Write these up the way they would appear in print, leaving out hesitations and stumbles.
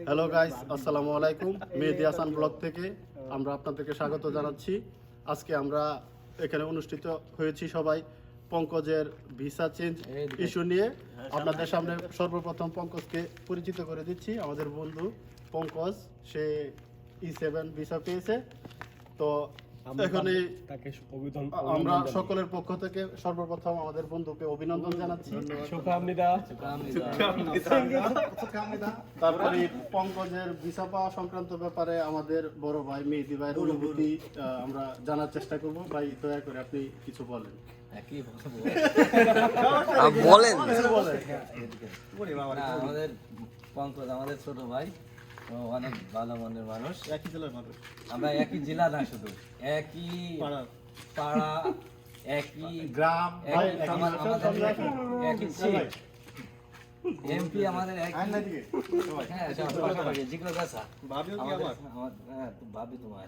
Hello guys, আসসালামু আলাইকুম। Mehedi Hasan blog থেকে আমরা আপনাদেরকে স্বাগত জানাচ্ছি। আজকে আমরা এখানে অনুষ্ঠিত হয়েছি সবাই পঙ্কজের ভিসা চেঞ্জ ইস্যু নিয়ে। আপনাদের সামনে সর্বপ্রথম পঙ্কজকে পরিচিত করে দিচ্ছি। আমাদের বন্ধু পঙ্কজ, সে E7 ভিসা পেয়েছে। তো এখানে আমরা সকলের পক্ষ থেকে সর্বপ্রথম আমাদের বন্ধুকে অভিনন্দন জানাচ্ছি। তারপরে পঙ্কজের ভিসা পাওয়া সংক্রান্ত ব্যাপারে আমাদের বড় ভাই মেহেদি ভাইয়ের অনুভূতি আমরা জানার চেষ্টা করব। ভাই, দয়া করে আপনি কিছু বলেন। আমাদের পঙ্কজ আমাদের ছোট ভাই, ও অনেক ভালো মনের মানুষ। একই জেলার মানুষ, আমরা একই জেলা না, শুধু একই পাড়া, একই গ্রাম, একই সিট। এমপি আমাদের ভাবি তোমার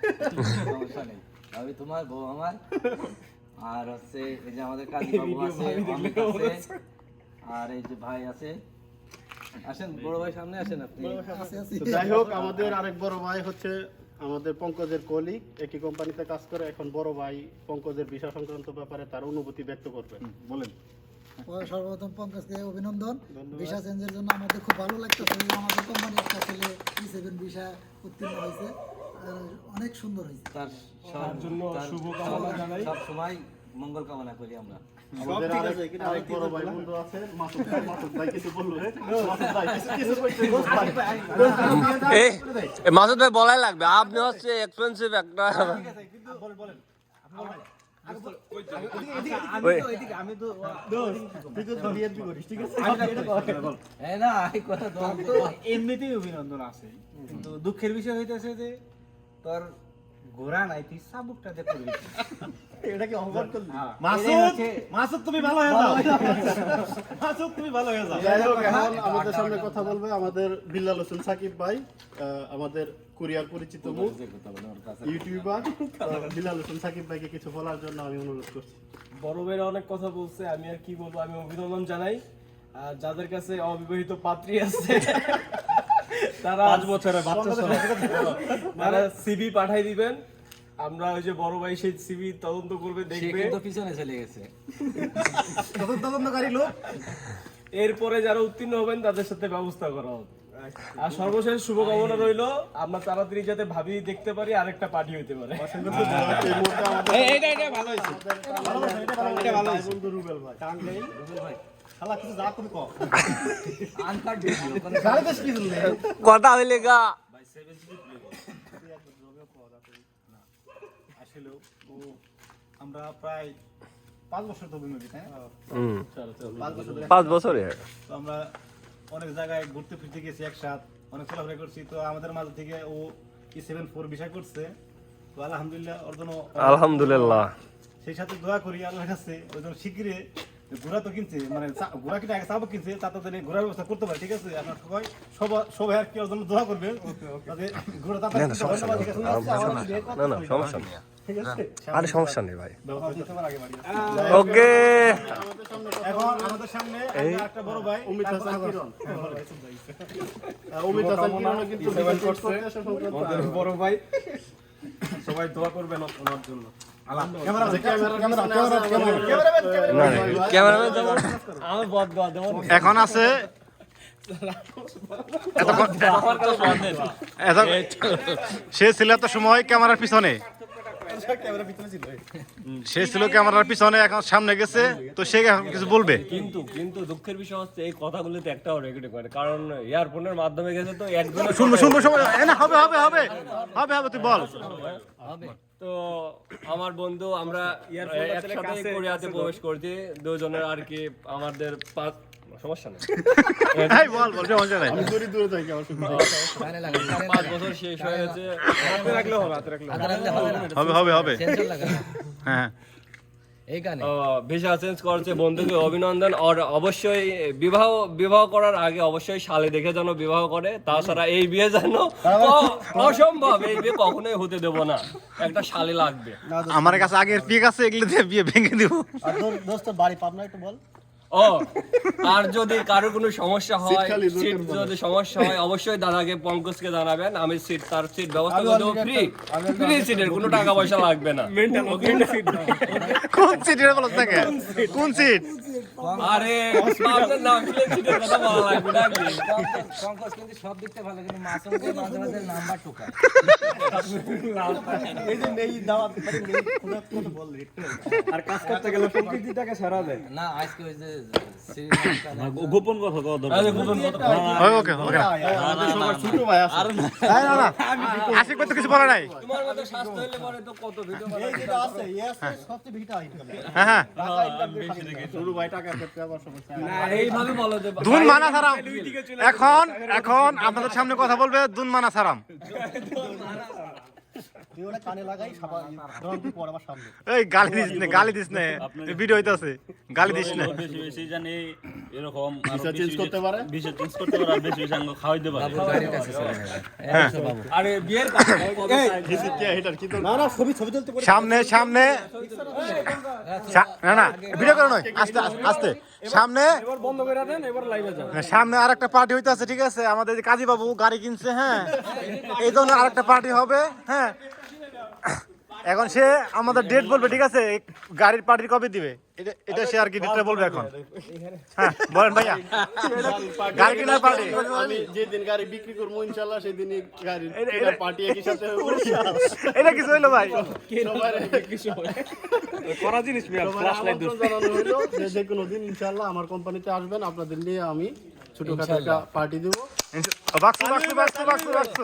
সমস্যা নেই, ভাবি তোমার, বউ আমার। আর হচ্ছে এই যে আমাদের কাজী বাবু আছে, অমিত আছে, আর এই যে ভাই আছে। আসেন বড় ভাই, সামনে আসেন আপনি। যাই হোক, আমাদের আরেক বড় ভাই হচ্ছে আমাদের পঙ্কজের কলিগ, একই কোম্পানিতে কাজ করে। এখন বড় ভাই পঙ্কজের ভিসা সংক্রান্ত ব্যাপারে তার অনুভূতি ব্যক্ত করবেন। বলেন। সর্বপ্রথম পঙ্কজকে অভিনন্দন ভিসা চেঞ্জের জন্য। আমাদের খুব ভালো লাগতেছে, আমাদের কোম্পানি একটা ছেলে E7 ভিসা উত্তীর্ণ হয়েছে, অনেক সুন্দর হয়েছে। তার জন্য শুভকামনা জানাই, সব সময় মঙ্গল কামনা করি আমরা। আমাদের আরেক বড় ভাই বন্ধু আছে, মাসুদ ভাই। মাসুদ ভাই কিছু বললো রে? মাসুদ ভাই কিছু কইতে মাসুদ ভাই বলাই লাগবে, আপনি হচ্ছে এক্সপেন্সিভ একটা। বলেন। এমনিতেই অভিনন্দন আছে, কিন্তু দুঃখের বিষয় হইতেছে যে তোর ঘোড়া নাই, তুই চাবুকটাতে করবি। এটা কি অহংকার করলি? মাসুদ তুমি ভালো হয়ে যাও, মাসুদ তুমি ভালো হয়ে যাও। যাই হোক, এখন আমাদের সামনে কথা বলবে আমাদের বিল্লাল হোসেন সাকিব ভাই, আমাদের কোরিয়ার পরিচিত মুখ, ইউটিউবার। বিল্লাল হোসেন সাকিব ভাইকে কিছু বলার জন্য আমি অনুরোধ করছি। বড় ভাইরা অনেক কথা বলছে, আমি আর কি বলবো। আমি অভিনন্দন জানাই। আর যাদের কাছে অবিবাহিত পাত্রী আছে তারা 5 বছরের বাচ্চা তারা সিভি পাঠাই দিবেন। আমরা ওই যে বড় ভাই সেই সিভি তদন্ত করবে, দেখবে। কিন্তু পিছনে চলে গেছে তদন্তকারী লোক। এরপরে যারা উত্তীর্ণ হবেন তাদের সাথে ব্যবস্থা করা হবে। আর সর্বশেষ শুভকামনা রইলো, আমরা তাড়াতাড়ি যাতে ভাবি দেখতে পারি, আরেকটা পার্টি হইতে পারে। রুবেল ভাই, কথা হইলে গা আসলে আমরা প্রায় 5 বছর তো অভিনয়, তাই না? 5 বছরে তো আমরা অনেক জায়গায় ঘুরতে ফিরতে গেছি একসাথে, অনেক চলাফেরা করছি। তো আমাদের মাঝে থেকে ও E7 বিষয় করছে। তো আলহামদুলিল্লাহ, ওর জন্য আলহামদুলিল্লাহ। সেই সাথে দোয়া করি আল্লাহর কাছে ওই জন্য শিগগিরই ঘোড়া তো কিনছে, মানে ঘোড়া কিনে আগে চাবুক কিনছে, তাতে ঘোড়ার ব্যবস্থা করতে পারে। ঠিক আছে, আপনার সবাই আর কি ওর জন্য দোয়া করবেন, তাতে ঘোড়া তাড়াতাড়ি না সমস্যা নেই, আরে সমস্যা নেই ভাই। ওকে, এখন আমাদের সামনে একটা বড় ভাই অমিত হাসান কিরণ। অমিত হাসান কিরণ কিন্তু আমাদের বড় ভাই, সবাই দোয়া করবেন ওনার জন্য। এখন আছে সে ছিল এত সময় ক্যামেরার পিছনে, সে ছিল ক্যামেরার পিছনে, এখন সামনে গেছে। তো সে কিছু বলবে, কিন্তু দুঃখের বিষয় হচ্ছে এই কথাগুলোতে একটাও রেকর্ড করে, কারণ ইয়ারফোনের মাধ্যমে গেছে। তো একজন শুনবো হবে হবে হবে হবে হবে তুই বল। তো আমার বন্ধু, আমরা একসাথে কোরিয়াতে প্রবেশ করছি দুজনের আর কি। আমাদের সমস্যা নেই, বল সমস্যা নাই। 5 বছর শেষ হয়ে গেছে। হাতে রাখলে হবে হবে হবে। হ্যাঁ, ভিসা চেঞ্জ করছে বন্ধুকে অভিনন্দন। আর অবশ্যই বিবাহ করার আগে অবশ্যই শালে দেখে যেন বিবাহ করে, তাছাড়া এই বিয়ে যেন অসম্ভব, এই বিয়ে কখনোই হতে দেব না। একটা শালে লাগবে। আমার কাছে আগের পিক আছে, এগুলো দিয়ে বিয়ে ভেঙে দিব। দোস্ত বাড়ি পাবনা, একটু বল। ও আর যদি কারো কোনো সমস্যা হয় খালি জোর সিট করে যদি সমস্যা হয় অবশ্যই দাদাকে পঙ্কজকে জানাবেন আমি তার সিট ব্যবস্থা করে দেবো ফ্রি সিটের কোনো টাকা পয়সা লাগবে না কোন সিটের বলো থাকে কোন সিট আরে আপনার নাম সিটের কথা বলা লাগবে নাকি পঙ্কজ কিন্তু সব দিকতে ভালো, কিন্তু মাসুমকে মাঝে মাঝে নাম্বার টোকায়। এই যে নেই দাওয়াত মানে নেই কোনো বল আর কাজ করতে গেলে প্রকৃতিটাকে সারা দেয় না আজকে ওই যে সিরিয়ালটা গোপন কথা কওয়া দরকার। ওকে ওকে আমাদের সবার ছোট ভাই আছে না না আশিক ভাই তো কিছু বলে নাই তোমার মতো স্বাস্থ্য হলে পরে তো কত ভিডিও এই যেটা আছে সবচেয়ে বেশিটা আইতে হবে। হ্যাঁ হ্যাঁ ছোট ভাই টাকার ক্ষেত্রে আবার সমস্যা না এইভাবে বলো যে দুন মানা সারাম এখন এখন আপনাদের সামনে কথা বলবে দুন মানা সারাম তুই ওটা কানে লাগাই সাবান রন্টি পর আমার সামনে। এই গালি দিস না ভিডিও হইতাছে গালি দিস না বেশি বেশি জানি এরকম ভিসা চেঞ্জ করতে পারে ভিসা চেঞ্জ করতে পারে আর বেশি বেশি আঙ্গ খাওয়াইতে পারে। বাড়ির কাছে চলে গেল। আরে বিয়ের কথা ভিসা কি এটার কি তো না না ছবি তুলতে করে সামনে সামনে না না ভিডিও করো নয় আস্তে আস্তে সামনে এবার বন্ধ করে দেন, এবার লাইভে যান। সামনে আরেকটা পার্টি হইতাছে ঠিক আছে আমাদের যে কাজী বাবু গাড়ি কিনছে হ্যাঁ এই জন্য আরেকটা পার্টি হবে হ্যাঁ এখন সে আমাদের ডেট বলবে ঠিক আছে এই গাড়ির পার্টি কবে দিবে এটা সে আর কি ডেটটা বলবে এখন হ্যাঁ বলেন ভাইয়া গাড়ি কেনার পার্টি আমি যেদিন গাড়ি বিক্রি করবো ইনশাআল্লাহ সেদিনই গাড়ির পার্টি একই সাথে এটা কিছু হইলো ভাই করা জিনিস মিয়া ফ্ল্যাশ লাইট দোষ। জানানো হলো যে কোনো দিন ইনশাআল্লাহ আমার কোম্পানিতে আসবেন আপনাদের নিয়ে আমি ছোটখাটো একটা পার্টি দেবো বাক্স বাক্স বাক্স বাক্স বাক্স